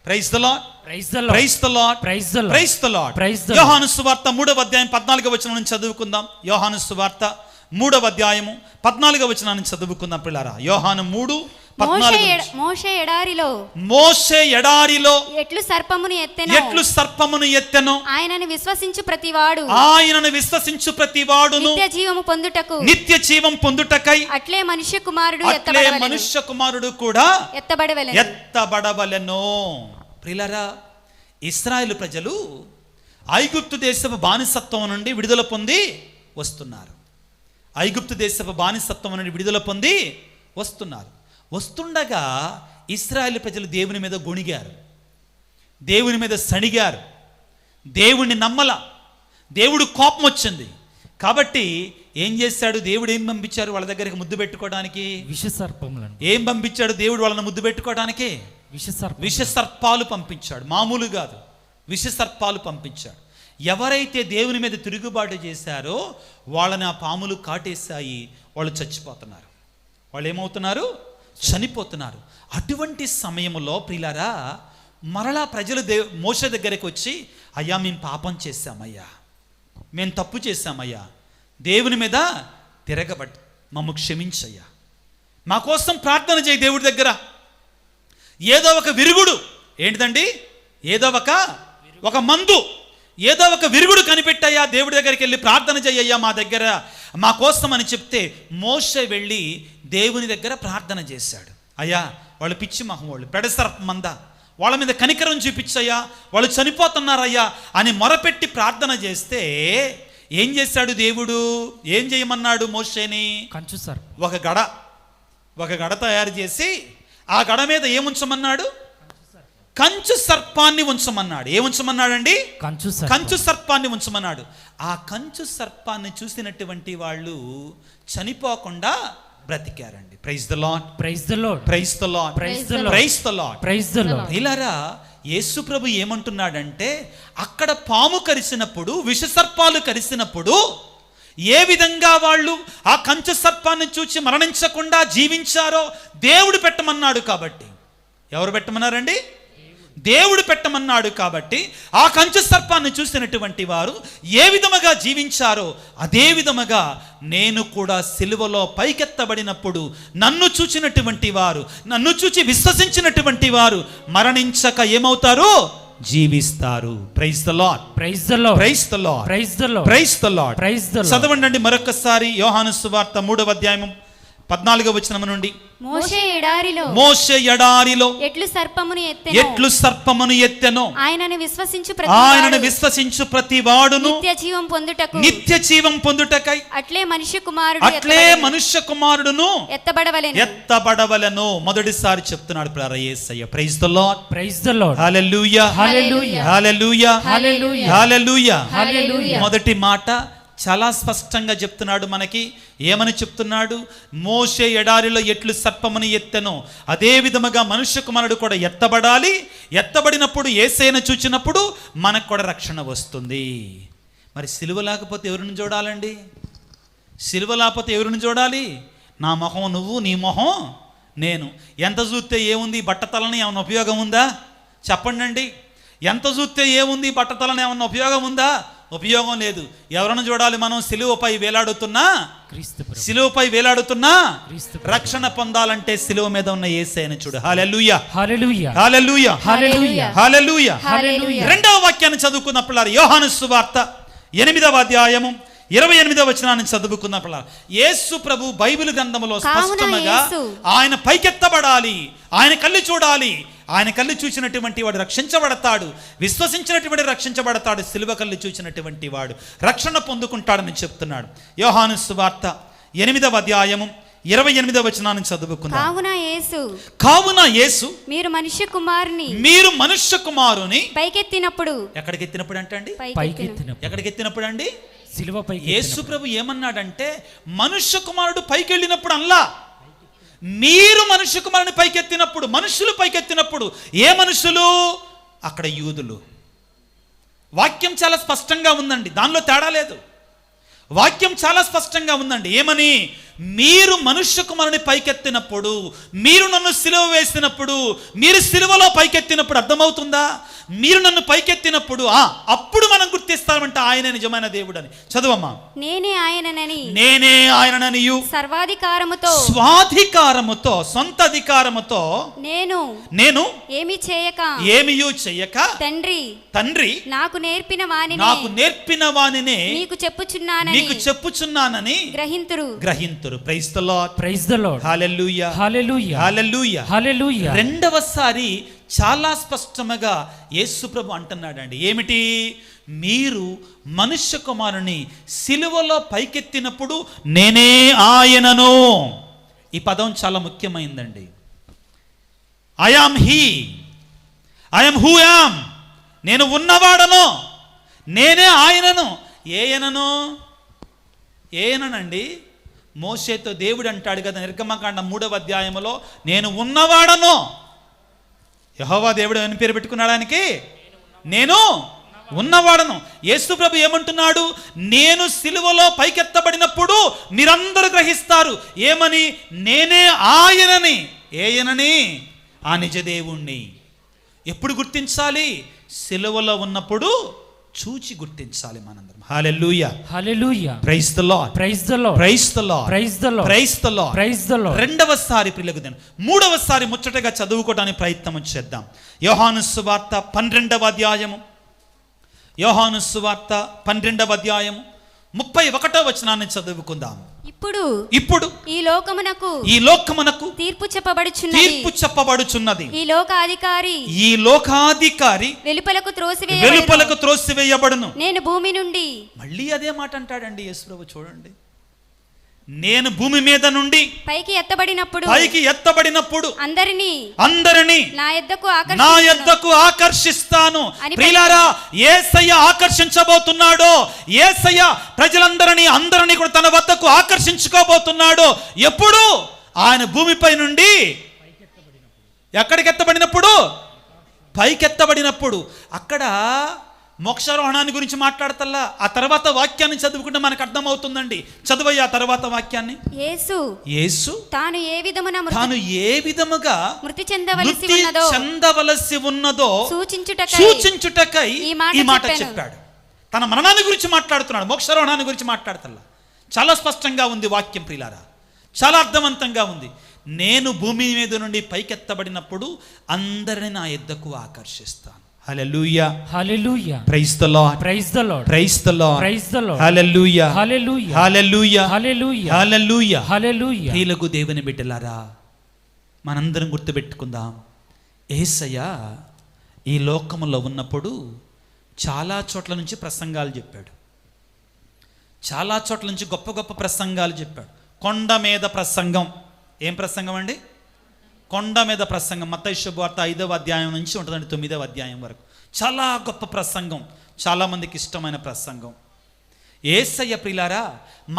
Praise the lord, praise the lord, praise the lord, praise the lord, praise the lord. Praise the lord. యోహాను సువార్త 3వ అధ్యాయం 14వ వచనం నుంచి చదువుకుందాం. యోహాను సువార్త 3వ అధ్యాయము 14వ వచనాన్ని చదువుకుందాం పిల్లరా. యోహాను 3:14. మోషే ఎడారిలో ఎట్లు సర్పమును ఎత్తెనో ఆయనను విశ్వసించు ప్రతివాడును నిత్య జీవం పొందుటకై అట్లే మనుష్య కుమారుడు కూడా ఎత్తబడవలెను. ఎత్తబడవలెను. ప్రియులారా, ఇశ్రాయేలు ప్రజలు ఐగుప్తు దేశపు బానిసత్వం నుండి విడుదల పొంది వస్తున్నారు. ఐగుప్తు దేశపు బానిసత్వం నుండి విడుదల పొంది వస్తుండగా ఇశ్రాయేలు ప్రజలు దేవుని మీద గొణిగారు, దేవుని మీద సణిగారు, దేవుణ్ణి నమ్మల. దేవుడు కోపం వచ్చింది కాబట్టి ఏం చేశాడు? దేవుడు ఏం పంపించారు వాళ్ళ దగ్గరికి ముద్దు పెట్టుకోవడానికి? విషసర్పములను. ఏం పంపించాడు దేవుడు వాళ్ళని ముద్దు పెట్టుకోవడానికి? విషసర్పాలు పంపించాడు. మామూలు కాదు, విషసర్పాలు పంపించాడు. ఎవరైతే దేవుని మీద తిరుగుబాటు చేశారో వాళ్ళని ఆ పాములు కాటేశాయి. వాళ్ళు చచ్చిపోతున్నారు. వాళ్ళు ఏమవుతున్నారు? చనిపోతున్నారు. అటువంటి సమయంలో ప్రియులారా, మరలా ప్రజలు మోషే దగ్గరికి వచ్చి, అయ్యా మేము పాపం చేశామయ్యా, మేము తప్పు చేశామయ్యా, దేవుని మీద తిరగబడి మమ్ము క్షమించయ్యా, మా కోసం ప్రార్థన చేయి దేవుడి దగ్గర. ఏదో ఒక విరుగుడు ఏంటిదండి? ఏదో ఒక మందు, ఏదో ఒక విరుగుడు కనిపెట్టయ్యా, దేవుడి దగ్గరికి వెళ్ళి ప్రార్థన చెయ్యయ్యా మా దగ్గర, మా కోసం అని చెప్తే మోషే వెళ్ళి దేవుని దగ్గర ప్రార్థన చేశాడు. అయ్యా వాళ్ళు పిచ్చి మొహం, వాళ్ళు పెడసర్ప మంద, వాళ్ళ మీద కనికరం చూపించయ్యా, వాళ్ళు చనిపోతున్నారయ్యా అని మొరపెట్టి ప్రార్థన చేస్తే ఏం చేశాడు దేవుడు? ఏం చేయమన్నాడు మోషేని? కంచు సర్పం. ఒక గడ తయారు చేసి ఆ గడ మీద ఏముంచమన్నాడు? కంచు సర్పాన్ని ఉంచమన్నాడు. ఏముంచమన్నాడండి? కంచు సర్పాన్ని ఉంచమన్నాడు. ఆ కంచు సర్పాన్ని చూసినటువంటి వాళ్ళు చనిపోకుండా బ్రతికారండి. Praise the lord, praise the lord, praise the lord, praise the lord, praise the lord, praise the Lord. ఇలారా యేసు ప్రభు ఏమంటున్నాడంటే, అక్కడ పాము కరిసినప్పుడు, విషసర్పాలు కరిసినప్పుడు ఏ విధంగా వాళ్ళు ఆ కంచు సర్పాన్ని చూచి మరణించకుండా జీవించారో దేవుడు పెట్టమన్నాడు. కాబట్టి ఎవరు పెట్టమన్నారండి? దేవుడు పెట్టమన్నాడు. కాబట్టి ఆ కంచు సర్పాన్ని చూసినటువంటి వారు ఏ విధముగా జీవించారో అదే విధముగా నేను కూడా సిలువలో పైకెత్తబడినప్పుడు నన్ను చూచినటువంటి వారు, నన్ను చూచి విశ్వసించినటువంటి వారు మరణించక ఏమవుతారు? జీవిస్తారు. Praise the lord, praise the lord, praise the lord, praise the lord, praise the lord, praise the lord. చదవండి మరొకసారి యోహాను సువార్త 3వ అధ్యాయం 14వ వచనం నుండి. మోషే ఎడారిలో ఎట్లు సర్పమును ఎత్తెనో ఆయనను విశ్వసించు ప్రతివాడును నిత్య జీవం పొందుటకై అట్లే మనుష్య కుమారుడును ఎత్తబడవలెను. మొదటిసారి చెప్తున్నాడు Yesayya. Praise the lord, praise the Lord, hallelujah, hallelujah, hallelujah, hallelujah, hallelujah, hallelujah. మొదటి మాట చాలా స్పష్టంగా చెప్తున్నాడు మనకి. ఏమని చెప్తున్నాడు? మోషే ఎడారిలో ఎట్లు సర్పమును ఎత్తెనో అదే విధముగా మనుష్య కుమారుడు కూడా ఎత్తబడాలి. ఎత్తబడినప్పుడు యేసయ్యను చూచినప్పుడు మనకు కూడా రక్షణ వస్తుంది. మరి సిలువ లేకపోతే ఎవరిని చూడాలండి? సిలువ లేకపోతే ఎవరిని చూడాలి? నా మొహం నువ్వు, నీ మొహం నేను. ఎంత చూస్తే ఏముంది? బట్టతలని ఏమన్నా ఉపయోగం ఉందా? చెప్పండి అండి. ఎంత చూస్తే ఏముంది? బట్టతలని ఏమన్నా ఉపయోగం ఉందా? ఉపయోగం లేదు. ఎవరిని చూడాలి మనం? సిలువపై వేలాడుతున్నా, సిలువపై వేలాడుతున్నా రక్షణ పొందాలంటే సిలువ మీద ఉన్న యేసయ్యను చూడు. హల్లెలూయా, హల్లెలూయా, హల్లెలూయా, హల్లెలూయా, హల్లెలూయా, హల్లెలూయా. రెండవ వాక్యాన్ని చదువుకున్నప్పుడు యోహాను సువార్త 8వ అధ్యాయము 28వ వచనాన్ని చదువుకున్నప్పుడు యేసు ప్రభు బైబిల్ గ్రంథములో స్పష్టంగా ఆయన పైకెత్తబడాలి, ఆయన కళ్ళు చూడాలి, ఆయన కళ్ళు చూసినటువంటి వాడు రక్షించబడతాడు, విశ్వసించినటువంటి రక్షించబడతాడు, సిలువ కళ్ళు చూసినటువంటి వాడు రక్షణ పొందుకుంటాడని చెప్తున్నాడు. యోహాను సువార్త 8వ అధ్యాయము 28వ వచనాన్ని చదువుకుందాం. కావున యేసు మీరు మనుష్య కుమారుని పైకెత్తినప్పుడు, ఎక్కడికి ఎత్తినప్పుడు అంటే అండి? ఎక్కడికి ఎత్తినప్పుడు అండి? సిలువపై. యేసు ప్రభు ఏమన్నాడంటే, మనుష్య కుమారుడు పైకి వెళ్ళినప్పుడు అల్లా, మీరు మనుష్య కుమారుని పైకెత్తినప్పుడు, మనుషులు పైకెత్తినప్పుడు ఏ మనుషులు? అక్కడ యూదులు. వాక్యం చాలా స్పష్టంగా ఉందండి, దానిలో తేడా లేదు. వాక్యం చాలా స్పష్టంగా ఉందండి. ఏమని? మీరు మనుష్య కుమారుని పైకెత్తినప్పుడు, మీరు నన్ను సిలువ వేసినప్పుడు, మీరు సిలువలో పైకెత్తినప్పుడు, అర్థమవుతుందా? మీరు నన్ను పైకెత్తినప్పుడు అప్పుడు మనం గుర్తిస్తామంట ఆయన నిజమైన దేవుడు అని. చదువమ్మా. నేనే ఆయనననియు సర్వాధికారముతో, స్వాధికారముతో, సొంత అధికారముతో నేను ఏమియూ చేయక తండ్రి నాకు నేర్పిన వానినే నీకు చెప్పుచున్నానని గ్రహింతురు. Praise the lord. Praise the Lord. Hallelujah. Hallelujah. Hallelujah. Hallelujah. రెండవసారి చాలా స్పష్టంగా యేసు ప్రభు అంటున్నాడండి. ఏమిటి? మీరు మనుష్య కుమారుని సిలువలో పైకెత్తినప్పుడు నేనే ఆయనను. ఈ పదం చాలా ముఖ్యమైందండి. I am who am. నేను ఉన్నవాడను, నేనే ఆయనను. ఏయననండి? మోషేతో దేవుడు అంటాడు కదా నిర్గమకాండం 3వ అధ్యాయంలో, నేను ఉన్నవాడను. యెహోవా దేవుడు అని పేరు పెట్టుకున్నాడానికి నేను ఉన్నవాడను. యేసు ప్రభు ఏమంటున్నాడు? నేను సిలువలో పైకెత్తబడినప్పుడు మీరందరూ గ్రహిస్తారు. ఏమని? నేనే ఆయనని. ఏయనని? ఆ నిజదేవుణ్ణి. ఎప్పుడు గుర్తించాలి? సిలువలో ఉన్నప్పుడు చూచి గుర్తించాలి మనందరం. Hallelujah. Hallelujah. Praise the lord. Praise the lord. Praise the lord. Praise the lord. Praise the lord. Praise the Lord. రెండవసారి ప్రియులకు మూడవసారి ముచ్చటగా చదువుకోవడానికి ప్రయత్నం చేద్దాం. యోహాను సువార్త 12వ అధ్యాయము. యోహాను సువార్త 12వ అధ్యాయము 31వ వచనాన్ని చదువుకుందాం. ఇప్పుడు ఈ లోకమునకు తీర్పు చెప్పబడుచున్నది. ఈ లోకాధికారి వెలుపలకు త్రోసివేయబడును. నేను భూమి నుండి. మళ్ళీ అదే మాట అంటాడండి యేసు ప్రభు. చూడండి, నేను భూమి మీద నుండి పైకి ఎత్తబడినప్పుడు అందరినీ నా యొద్దకు ఆకర్షిస్తాను. ప్రియులారా, యేసయ్య ఆకర్షించబోతున్నాడు. యేసయ్య అందరినీ కూడా తన వద్దకు ఆకర్షించుకోబోతున్నాడు. ఎప్పుడు? ఆయన భూమిపై నుండి ఎక్కడికి ఎత్తబడినప్పుడు? పైకెత్తబడినప్పుడు. అక్కడ మోక్షారోహణాన్ని గురించి మాట్లాడతల్లా. ఆ తర్వాత వాక్యాన్ని చదువుకుంటే మనకు అర్థమవుతుందండి. చదువయ్యా ఆ తర్వాత వాక్యాన్ని. యేసు తాను ఏ విధముగా మృతి చెందవలసి ఉన్నదో సూచించుటకై ఈ మాట చెప్పాడు. తన మరణాన్ని గురించి మాట్లాడుతున్నాడు, మోక్షారోహణాన్ని గురించి మాట్లాడతల్లా. చాలా స్పష్టంగా ఉంది వాక్యం ప్రియులారా, చాలా అర్థవంతంగా ఉంది. నేను భూమి మీద నుండి పైకెత్తబడినప్పుడు అందరిని నా యొద్దకు ఆకర్షిస్తాను. Hallelujah. Hallelujah. Praise the lord. Praise the lord. Praise the lord. Praise the Lord. Hallelujah. Hallelujah. Hallelujah. Hallelujah. Hallelujah. Hallelujah. ప్రియులకు దేవుని బిడ్డలారా, మనందరం గుర్తుపెట్టుకుందాం. యేసయ్య ఈ లోకములో ఉన్నప్పుడు చాలా చోట్ల నుంచి ప్రసంగాలు చెప్పాడు. చాలా చోట్ల నుంచి గొప్ప గొప్ప ప్రసంగాలు చెప్పాడు. కొండ మీద ప్రసంగం. ఏం ప్రసంగం అండి? కొండ మీద ప్రసంగం. మత్తయి శుభవార్త 5వ అధ్యాయం నుంచి ఉంటుందండి 9వ అధ్యాయం వరకు. చాలా గొప్ప ప్రసంగం, చాలామందికి ఇష్టమైన ప్రసంగం. యేసయ్య ప్రియులారా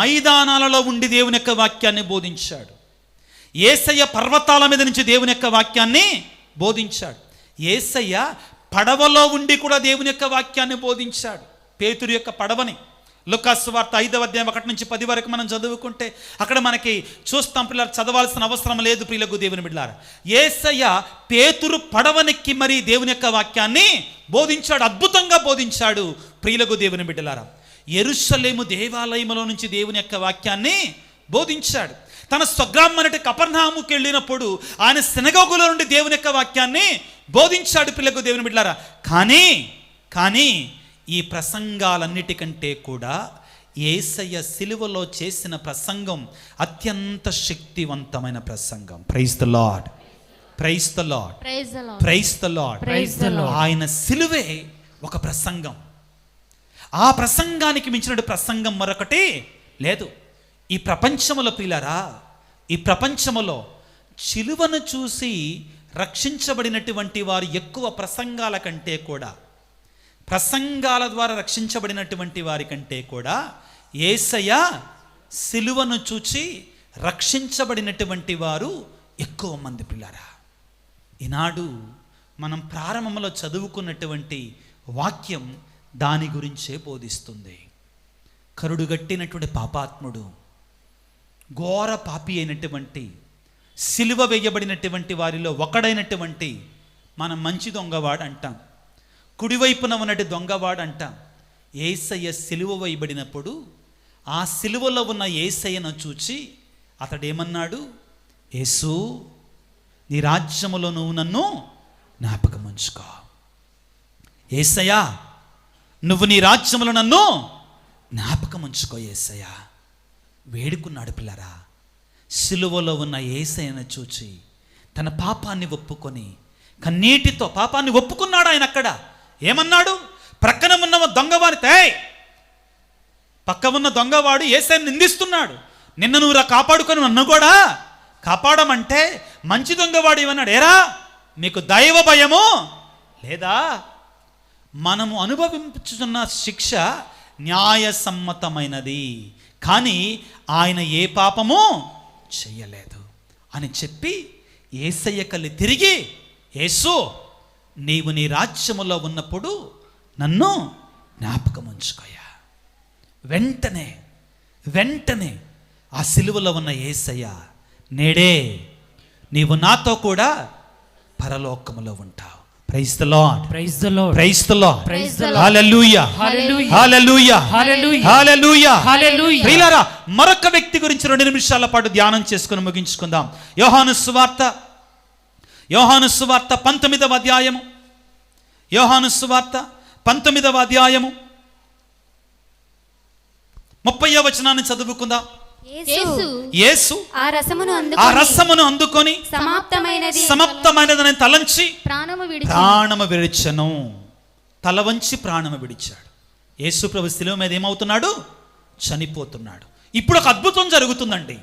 మైదానాలలో ఉండి దేవుని యొక్క వాక్యాన్ని బోధించాడు. యేసయ్య పర్వతాల మీద నుంచి దేవుని యొక్క వాక్యాన్ని బోధించాడు. యేసయ్య పడవలో ఉండి కూడా దేవుని యొక్క వాక్యాన్ని బోధించాడు. పేతురు యొక్క పడవని లూకా సువార్త 5వ అధ్యాయం 1 నుంచి 10 వరకు మనం చదువుకుంటే అక్కడ మనకి చూస్తాం. పిల్లలు చదవాల్సిన అవసరం లేదు ప్రియులకు దేవుని బిడ్డలారా. యేసయ్య పేతురు పడవనెక్కి మరి దేవుని యొక్క వాక్యాన్ని బోధించాడు, అద్భుతంగా బోధించాడు ప్రియులకు దేవుని బిడ్డలారా. యెరూషలేము దేవాలయంలో నుంచి దేవుని యొక్క వాక్యాన్ని బోధించాడు. తన స్వగ్రామం కపెర్నహూముకి వెళ్ళినప్పుడు ఆయన సినగోగులో నుండి దేవుని యొక్క వాక్యాన్ని బోధించాడు ప్రియులకు దేవుని బిడ్డలారా. కానీ ఈ ప్రసంగాలన్నిటికంటే కూడా యేసయ్య సిలువలో చేసిన ప్రసంగం అత్యంత శక్తివంతమైన ప్రసంగం. Praise the lord. Praise the lord. Praise the lord. Praise the lord. ఆయన సిలువే ఒక ప్రసంగం. ఆ ప్రసంగానికి మించిన ప్రసంగం మరొకటి లేదు ఈ ప్రపంచములో. ప్రియులారా, ఈ ప్రపంచములో సిలువను చూసి రక్షించబడినటువంటి వారు ఎక్కువ ప్రసంగాల కంటే కూడా, ప్రసంగాల ద్వారా రక్షించబడినటువంటి వారి కంటే కూడా యేసయ్య సిలువను చూచి రక్షించబడినటువంటి వారు ఎక్కువ మంది పిల్లరా. ఈనాడు మనం ప్రారంభంలో చదువుకున్నటువంటి వాక్యం దాని గురించే బోధిస్తుంది. కరుడుగట్టినటువంటి పాపాత్ముడు, ఘోర పాపి అయినటువంటి, సిలువ వేయబడినటువంటి వారిలో ఒకడైనటువంటి మనం మంచి దొంగవాడు అంటాం, కుడివైపున ఉన్నటి దొంగవాడు అంటాం. యేసయ్య సిలువ వేయబడినప్పుడు ఆ సిలువలో ఉన్న యేసయ్యను చూచి అతడేమన్నాడు? యేసు, నీ రాజ్యములో నువ్వు నన్ను జ్ఞాపకం ఉంచుకో. యేసయ్యా, నువ్వు నీ రాజ్యములో నన్ను జ్ఞాపకం ఉంచుకో యేసయ్యా. వేడుకున్నాడు పిల్లరా. సిలువలో ఉన్న యేసయ్యను చూచి తన పాపాన్ని ఒప్పుకొని కన్నీటితో పాపాన్ని ఒప్పుకున్నాడు ఆయన. అక్కడ ఏమన్నాడు? ప్రక్కన ఉన్న దొంగవాడితే, పక్క ఉన్న దొంగవాడు యేసయ్యను నిందిస్తున్నాడు. నిన్న నువ్వు కాపాడుకొని నన్ను కూడా కాపాడమంటే మంచి దొంగవాడు ఏమన్నాడు? ఏరా, మీకు దైవ భయము లేదా? మనము అనుభవించుతున్న శిక్ష న్యాయసమ్మతమైనది, కానీ ఆయన ఏ పాపము చెయ్యలేదు అని చెప్పి యేసయ్య కళ్ళు తిరిగి, యేసు, నీవు నీ రాజ్యములో ఉన్నప్పుడు నన్ను జ్ఞాపకం ఉంచుకోయా. వెంటనే ఆ సిలువలో ఉన్న యేసయ్య, నేడే నీవు నాతో కూడా పరలోకములో ఉంటావు. Praise the lord, praise the lord, praise the lord, praise the Lord. Hallelujah, hallelujah, hallelujah, hallelujah, hallelujah, hallelujah. ప్రియులారా, మరొక వ్యక్తి గురించి 2 నిమిషాల పాటు ధ్యానం చేసుకుని ముగించుకుందాం. యోహాను సువార్త 19వ అధ్యాయము, యోహాను సువార్త 19వ అధ్యాయము 30వ వచనాన్ని చదువుకుందాం. యేసు ఆ రసమును అందుకొని సమాప్తమైనదని తలంచి ప్రాణము విడిచెను. తల వంచి ప్రాణము విడిచాడు. యేసు ప్రభు శిలువ మీద ఏమవుతున్నాడు? చనిపోతున్నాడు. ఇప్పుడు ఒక అద్భుతం జరుగుతుందండి.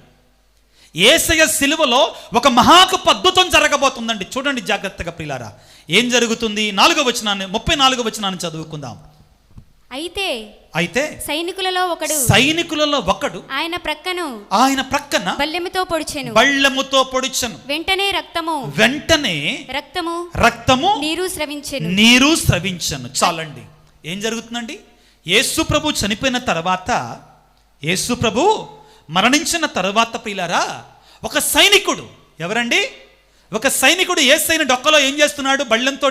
యేసయ్య సిలువలో ఒక మహాగొప్ప అద్భుతం జరగబోతుందండి. చూడండి జాగ్రత్తగా ప్రియులారా, ఏం జరుగుతుంది? 34వ వచనాన్ని చదువుకుందాం. అయితే సైనికులలో ఒకడు ఆయన ప్రక్కన బల్లెముతో పొడిచెను. వెంటనే రక్తము నీరు స్రవించెను. చాలండి. ఏం జరుగుతుందండి? యేసు ప్రభు చనిపోయిన తర్వాత, యేసు ప్రభు మరణించిన తర్వాత ప్రియులారా, ఒక సైనికుడు, ఎవరండి? ఒక సైనికుడు యేసయ్యను డొక్కలో ఏం చేస్తున్నాడు? బళ్ళెంతో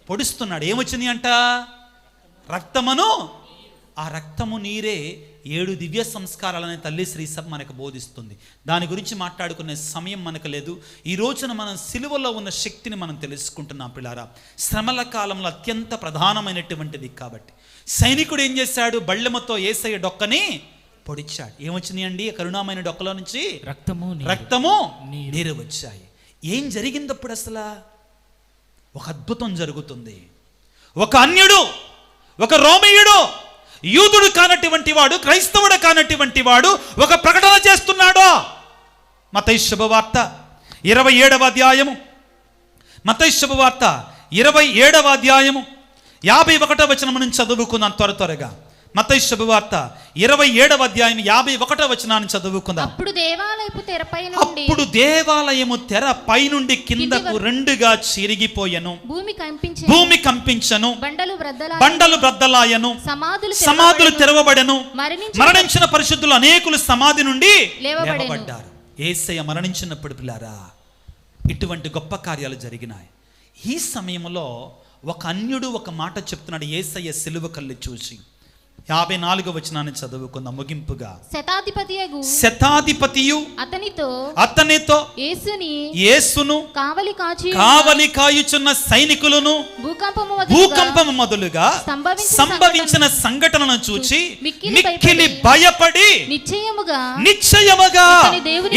పొడుస్తున్నాడు. ఏమొచ్చింది అంట? రక్తమును. ఆ రక్తము నీరే 7 దివ్య సంస్కారాలని తల్లి శ్రీసభ మనకు బోధిస్తుంది. దాని గురించి మాట్లాడుకునే సమయం మనకు లేదు. ఈ రోజున మనం సిలువలో ఉన్న శక్తిని మనం తెలుసుకుంటున్నాం పిల్లారా. శ్రమల కాలంలో అత్యంత ప్రధానమైనటువంటిది కాబట్టి సైనికుడు ఏం చేశాడు? బళ్ళెముతో యేసయ్య డొక్కని పొడిచాడు. ఏమొచ్చింది అండి? కరుణామైన డొక్కలో నుంచి రక్తము నీరు వచ్చాయి. ఏం జరిగిందప్పుడు? అసలు ఒక అద్భుతం జరుగుతుంది. ఒక అన్యుడు, ఒక రోమీయుడు, యూదుడు కానటువంటి వాడు, క్రైస్తవుడు కానటువంటి వాడు ఒక ప్రకటన చేస్తున్నాడు. మత్తయి శుభవార్త 27వ అధ్యాయము, మత్తయి శుభవార్త 27వ అధ్యాయము 51వ వచనం నుంచి చదువుకుందాం త్వరగా. మత్తయి శుభవార్త 27వ అధ్యాయం 51వ వచనాన్ని చదువుకుందాం. అప్పుడు దేవాలయము తెరపై నుండి కిందకు 2గా చిరిగిపోయెను, భూమి కంపించెను, బండలు బ్రద్దలాయను, సమాధులు తెరవబడెను, మరణించిన పరిశుద్ధులు అనేకులు సమాధి నుండి లేవబడ్డారు. యేసయ్య మరణించినప్పుడు పిల్లారా, ఇటువంటి గొప్ప కార్యాలు జరిగినాయి. ఈ సమయంలో ఒక అన్యుడు ఒక మాట చెప్తున్నాడు యేసయ్య సిలువ కళ్ళు చూసి. 54వ వచనాన్ని చదువుకుందాం ముగింపుగా. శతాధిపతియు అతనితో యేసును కావలి కాయుచున్న సైనికులను భూకంపము మొదలుగా సంభవించిన సంఘటనను చూచి మిక్కిలి భయపడి నిశ్చయముగా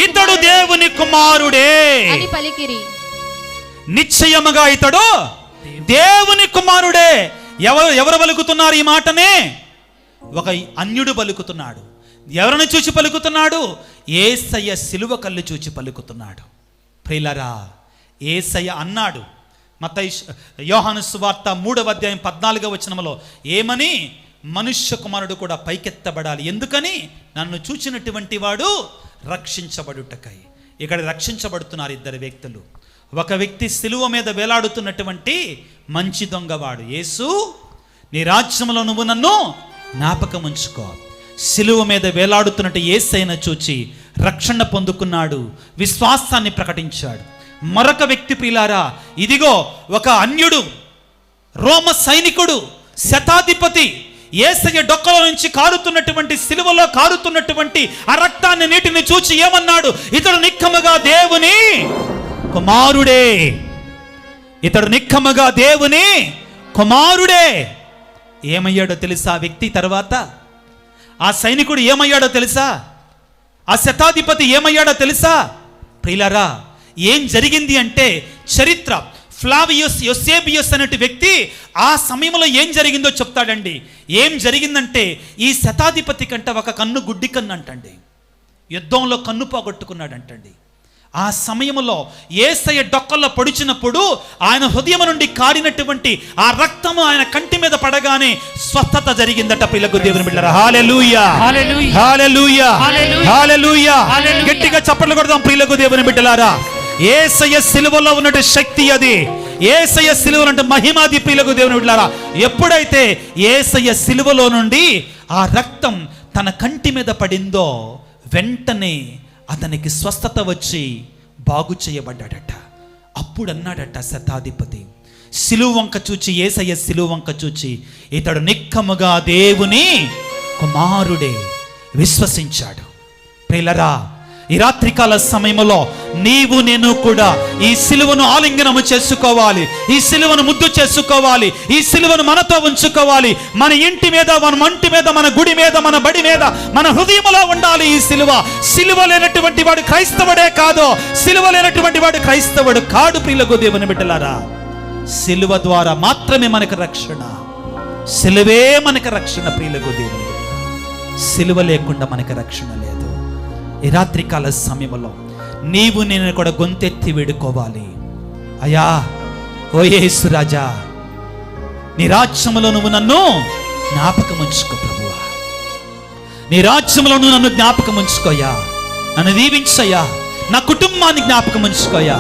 ఇతడు దేవుని కుమారుడే అని పలికిరి. నిశ్చయముగా ఇతడు దేవుని కుమారుడే. ఎవరు పలుకుతున్నారు ఈ మాటనే? ఒక అన్యుడు పలుకుతున్నాడు. ఎవరిని చూచి పలుకుతున్నాడు? యేసయ్య సిలువ కళ్ళు చూచి పలుకుతున్నాడు. ప్రియులారా, యేసయ్య అన్నాడు యోహాను సువార్త 3వ అధ్యాయం 14వ వచనంలో ఏమని? మనుష్య కుమారుడు కూడా పైకెత్తబడాలి. ఎందుకని? నన్ను చూచినటువంటి వాడు రక్షించబడుటకై. ఇక్కడ రక్షించబడుతున్నారు ఇద్దరు వ్యక్తులు. ఒక వ్యక్తి సిలువ మీద వేలాడుతున్నటువంటి మంచి దొంగవాడు. యేసు, నీ రాజ్యంలో నువ్వు నన్ను జ్ఞాపకం ఉంచుకో. సిలువ మీద వేలాడుతున్నట్టు యేసయ్యను చూచి రక్షణ పొందుకున్నాడు, విశ్వాసాన్ని ప్రకటించాడు. మరొక వ్యక్తి ప్రియులారా, ఇదిగో ఒక అన్యుడు, రోమ సైనికుడు, శతాధిపతి, యేసయ్య డొక్కలో నుంచి కారుతున్నటువంటి, సిలువలో కారుతున్నటువంటి ఆ రక్తాన్ని, నీటిని చూచి ఏమన్నాడు? ఇతడు నిక్కముగా దేవుని కుమారుడే, ఇతడు నిక్కముగా దేవుని కుమారుడే. ఏమయ్యాడో తెలుసా ఆ వ్యక్తి? తర్వాత ఆ సైనికుడు ఏమయ్యాడో తెలుసా? ఆ శతాధిపతి ఏమయ్యాడో తెలుసా? ప్రియులారా, ఏం జరిగింది అంటే చరిత్ర, ఫ్లావియస్ యోసేబియస్ అనే వ్యక్తి ఆ సమయంలో ఏం జరిగిందో చెప్తాడండి. ఏం జరిగిందంటే, ఈ శతాధిపతి కంటే ఒక కన్ను గుడ్డి కన్ను అంటండి, యుద్ధంలో కన్ను పోగొట్టుకున్నాడంటండి. ఆ సమయంలో యేసయ్య డొక్కల్లో పొడిచినప్పుడు ఆయన హృదయం నుండి కారినటువంటి ఆ రక్తము ఆయన కంటి మీద పడగానే స్వస్థత జరిగిందట. పిల్లకు దేవుని బిడ్డలారా, హల్లెలూయా, హల్లెలూయా, హల్లెలూయా. గట్టిగా చప్పట్లు కొడదాం ప్రియులకు దేవుని బిడ్డలారా. యేసయ్య సిలువలో ఉన్నటువంటి శక్తి అది. యేసయ్య సిలువలో అంటే మహిమాది ప్రియులకు దేవుని బిడ్డలారా. ఎప్పుడైతే యేసయ్య సిలువలో నుండి ఆ రక్తం తన కంటి మీద పడిందో వెంటనే అతనికి స్వస్థత వచ్చి బాగు చేయబడ్డాడట. అప్పుడు అన్నాడట శతాధిపతి, సిలువ వంక చూచి, యేసయ్య సిలువ వంక చూచి, ఇతడు నిక్కముగా దేవుని కుమారుడే విశ్వసించాడు. ప్రియులారా, ఈ రాత్రికాల సమయంలో నీవు నేను కూడా ఈ సిలువను ఆలింగనము చేసుకోవాలి, ఈ సిలువను ముద్దు చేసుకోవాలి, ఈ సిలువను మనతో ఉంచుకోవాలి. మన ఇంటి మీద, మన మంటి మీద, మన గుడి మీద, మన బడి మీద, మన హృదయంలో ఉండాలి ఈ సిలువ. సిలువ లేనటువంటి వాడు క్రైస్తవుడే కాదు, సిలువ లేనటువంటి వాడు క్రైస్తవుడు కాడు. ప్రియులకు దేవుని బిడ్డలారా, సిలువ ద్వారా మాత్రమే మనకు రక్షణ, సిలువే మనకు రక్షణ. ప్రియులకు దేవుని బిడ్డలారా, సిలువ లేకుండా మనకు రక్షణ లేదు. ఈ రాత్రికాల సమయంలో నీవు నేను కూడా గొంతెత్తి వేడుకోవాలి, అయ్యా ఓ యేసు రాజా, నీ రాజ్యంలో నువ్వు నన్ను జ్ఞాపకం ఉంచుకో ప్రభువా, నీ రాజ్యంలో నువ్వు నన్ను జ్ఞాపకం ఉంచుకోయా, నన్ను దీవించయ్యా, నా కుటుంబాన్ని జ్ఞాపకం ఉంచుకోయా,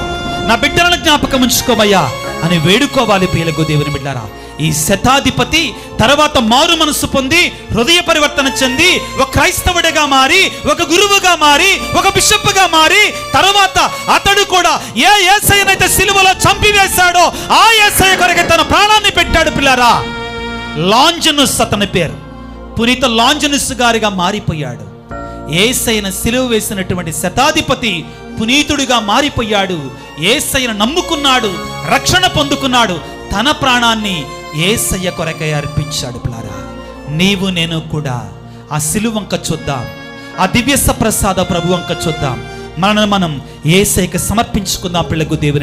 నా బిడ్డలను జ్ఞాపకం ఉంచుకోవయ్యా అని వేడుకోవాలి. ప్రియులకు దేవుని బిడ్డలారా, ఈ శతాధిపతి తర్వాత మారు మనసు పొంది హృదయ పరివర్తన చెంది ఒక క్రైస్తవుడిగా మారి, ఒక గురువుగా మారి, ఒక బిషప్గా మారి, తర్వాత అతడు కూడా ఏ యేసయ్యనైతే సిలువలో చంపివేశాడో ఆ యేసయ్య కొరకు తన ప్రాణాన్ని పెట్టాడు. పిల్లారా, లాంజనుస్ అతని పేరు, పునీత లాంజనుస్ గారిగా మారిపోయాడు. యేసయ్యను సిలువ వేసినటువంటి శతాధిపతి పునీతుడిగా మారిపోయాడు. యేసయ్యను నమ్ముకున్నాడు, రక్షణ పొందుకున్నాడు, తన ప్రాణాన్ని యేసయ్య కొరకై అర్పించాడు. పిల్లారా, నీవు నేను కూడా ఆ సిలువ వంక చూద్దాం, ఆ దివ్య ప్రసాద ప్రభు వంక చూద్దాం, మనం యేసయ్యకు సమర్పించుకుందాం. పిల్లకు దేవుని